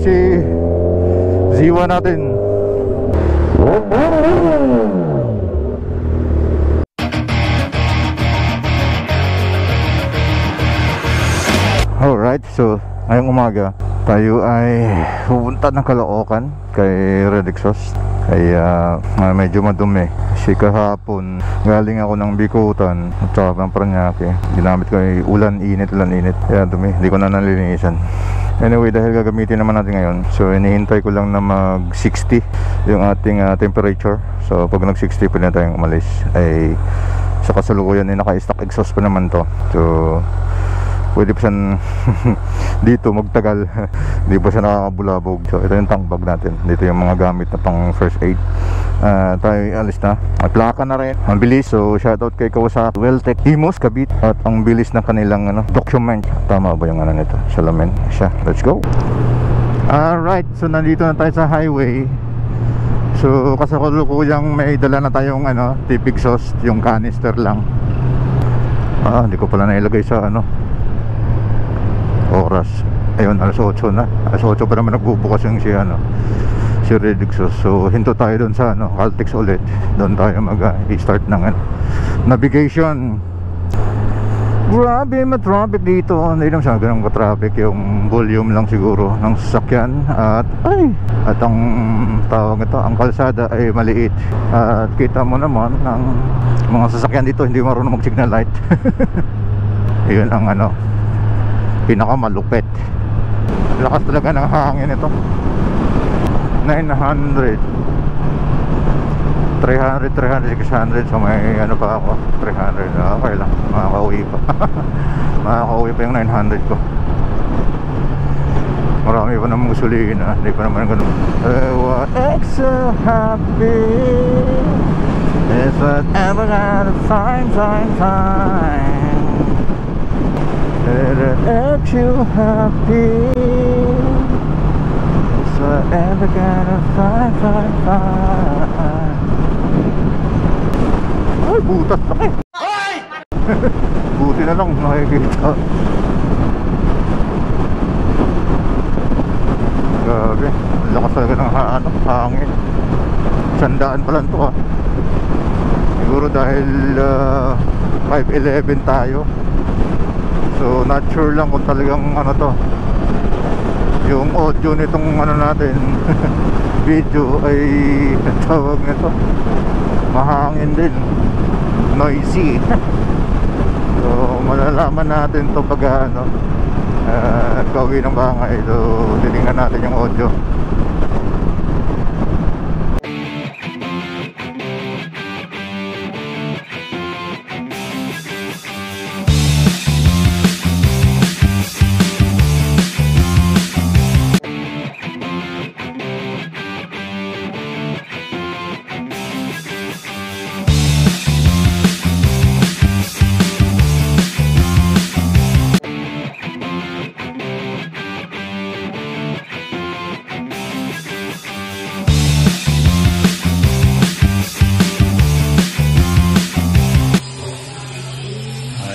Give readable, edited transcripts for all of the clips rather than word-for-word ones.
si Ziwa natin. Alright, so ngayong umaga tayo ay pupunta ng Caloocan kay Red Exhaust. Kaya medyo madumi kasi kahapon galing ako ng Bikutan at saka ng Paranaque. Ginamit ko ay ulan init. Kaya dumi, hindi ko na nalilinisan. Anyway, dahil gagamitin naman natin ngayon, so inihintay ko lang na mag 60 yung ating temperature. So pag nag 60 pwede na tayong umalis. Ay sa kasalukuyan ay naka-stock exhaust pa naman to. So pwede pa siya dito magtagal. Hindi pa siya nakakabulabog. So ito yung tank bag natin. Dito yung mga gamit na pang first aid. Tayo alis na. May plaka na rin. Ang bilis. So shoutout kay Kawasaki Welltech Himos Kabit. At ang bilis ng kanilang document. Tama ba yung nito? Salamin siya. Let's go. Alright. So nandito na tayo sa highway. So kasalukuyang may dala na tayong tip exhaust. Yung canister lang. Hindi ko pala nailagay sa oras. Ayun, alas 8 na. Alas 8 pa naman nagbubukas yung si Red Exhaust. So hinto tayo doon sa Caltex ulit. Doon tayo mag-start ng navigation. Grabe, matraffic dito. Hindi naman siya ganun ka-traffic. Yung volume lang siguro ng sasakyan. At ang tawag ito, ang kalsada ay maliit. At kita mo naman ng mga sasakyan dito hindi marunong mag-signal light. Yun ang pinakamalupit. Lakas talaga ng hangin ito. 900 300, 600. So may pa ako 300. Okay lang, makakauwi pa. Makakauwi pa yung 900 ko. Marami pa namang gasolina. Hindi pa naman ganun. What makes so happy is whatever gotta find. That makes you happy is whatever gotta find. Ay, butas na eh. Buti na lang nakikita. Grabe, lakas talaga ng hangin. 100 pa lang to siguro dahil 511 tayo. So not sure lang kung talagang yung audio nitong natin video ay tawag nito mahangin din, noisy. So malalaman natin to pag gawin ng bangay. So titingnan natin yung audio.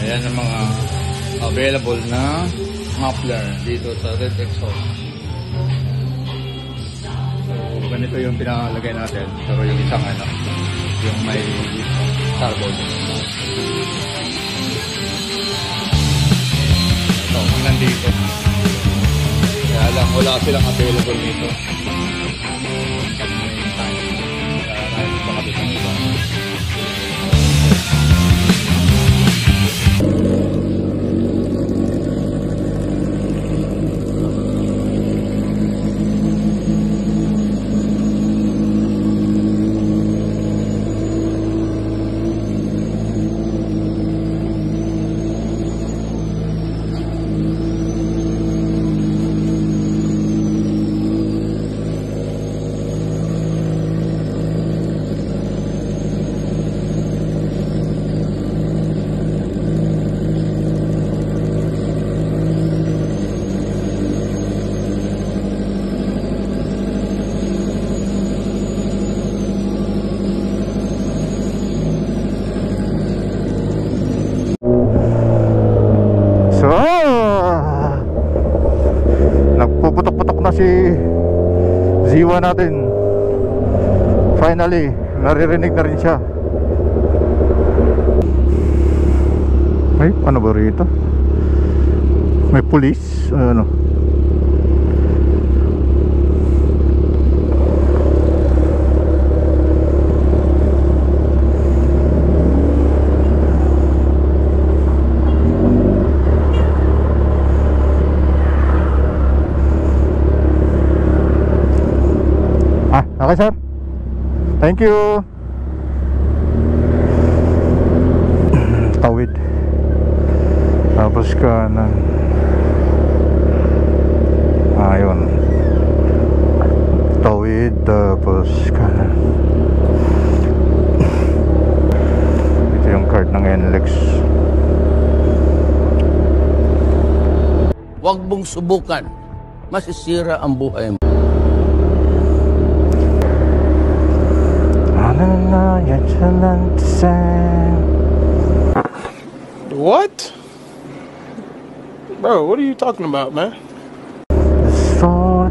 Ayan ang mga available na muffler dito sa Red Exhaust. So ganito yung pinalagay natin, pero yung isang yung may carbon. Ito, nandito. Kaya lang wala silang available nito. Pag may time, kaya baka dito ng iba. si Ziwa natin. Finally, naririnig na rin siya. Ay, ano ba rito? May pulis, ano? Okay sir, thank you. Tawid, tapos kanan. Ayun, tawid tapos kanan. Ito yung card ng NLEX. Huwag mong subukan, masisira ang buhay mo. What? Bro, what are you talking about, man? So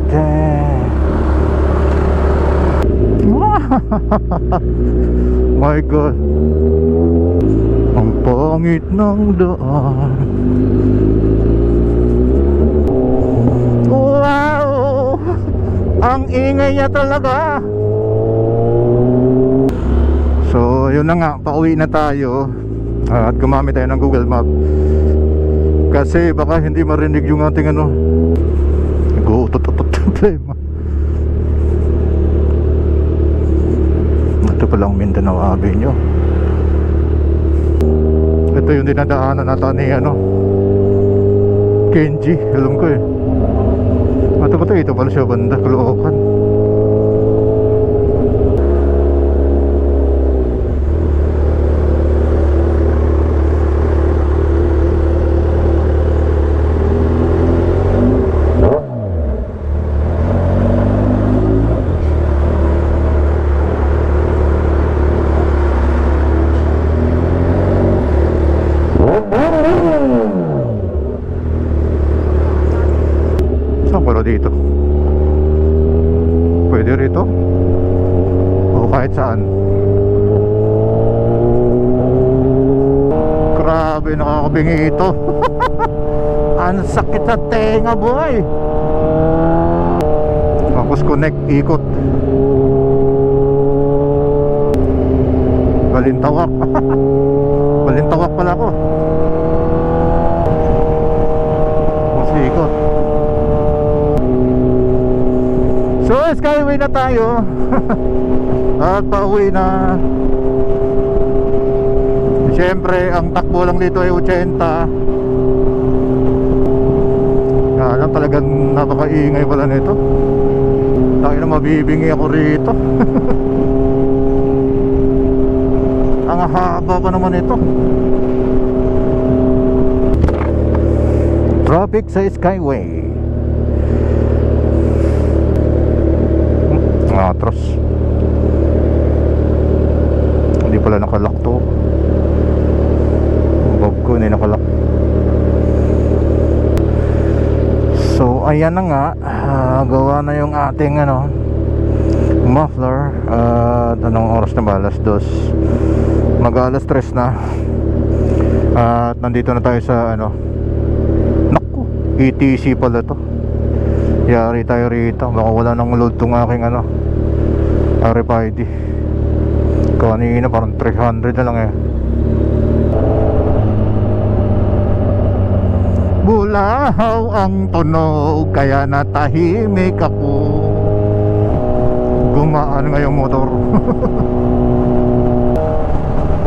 my God, ang pangit ng daan. Wow, ang ingay niya talaga. So yun na nga, pauwi na tayo. At gumamit tayo ng Google Map kasi baka hindi marinig yung ating ano, nag-uutot-utot problema. Ito palang Mindanao Avenue. Ito yung dinadaanan natin ni ano, Kenji, alam ko eh. Ito pala siya banda, Caloocan. Dito pwede rito o kahit saan. Grabe, nakakabingi ito. Ang sakit sa tenga, boy. Tapos connect, ikot, Balintawak. Balintawak pala ako. Tapos ikot. So skyway na tayo. At pauwi na. Siyempre ang takbo lang dito ay 80. Alam, talagang napakaingay pala nito. Tayo na, mabibingi ako rito. Ang haba pa naman ito. Traffic sa skyway. Atros. Hindi pala nakalock to. Bob ko hindi nakalock. So ayan na nga, gawa na yung ating ano, muffler. Anong oras na ba? Alas 2. Mag-alas 3 na. At nandito na tayo sa ano, naku, ETC pala to. Yari tayo rito. Baka wala nang load tong aking ano, RFID. Kanina parang 300 na lang eh. Bulahaw ang tunog, kaya natahimik ako. Gumaan nga yung motor.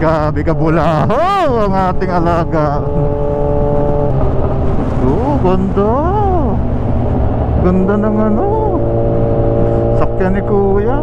Gabi ka, bulahaw ang ating alaga. Oh, ganda. Ganda ng ano, sakyan ni kuya.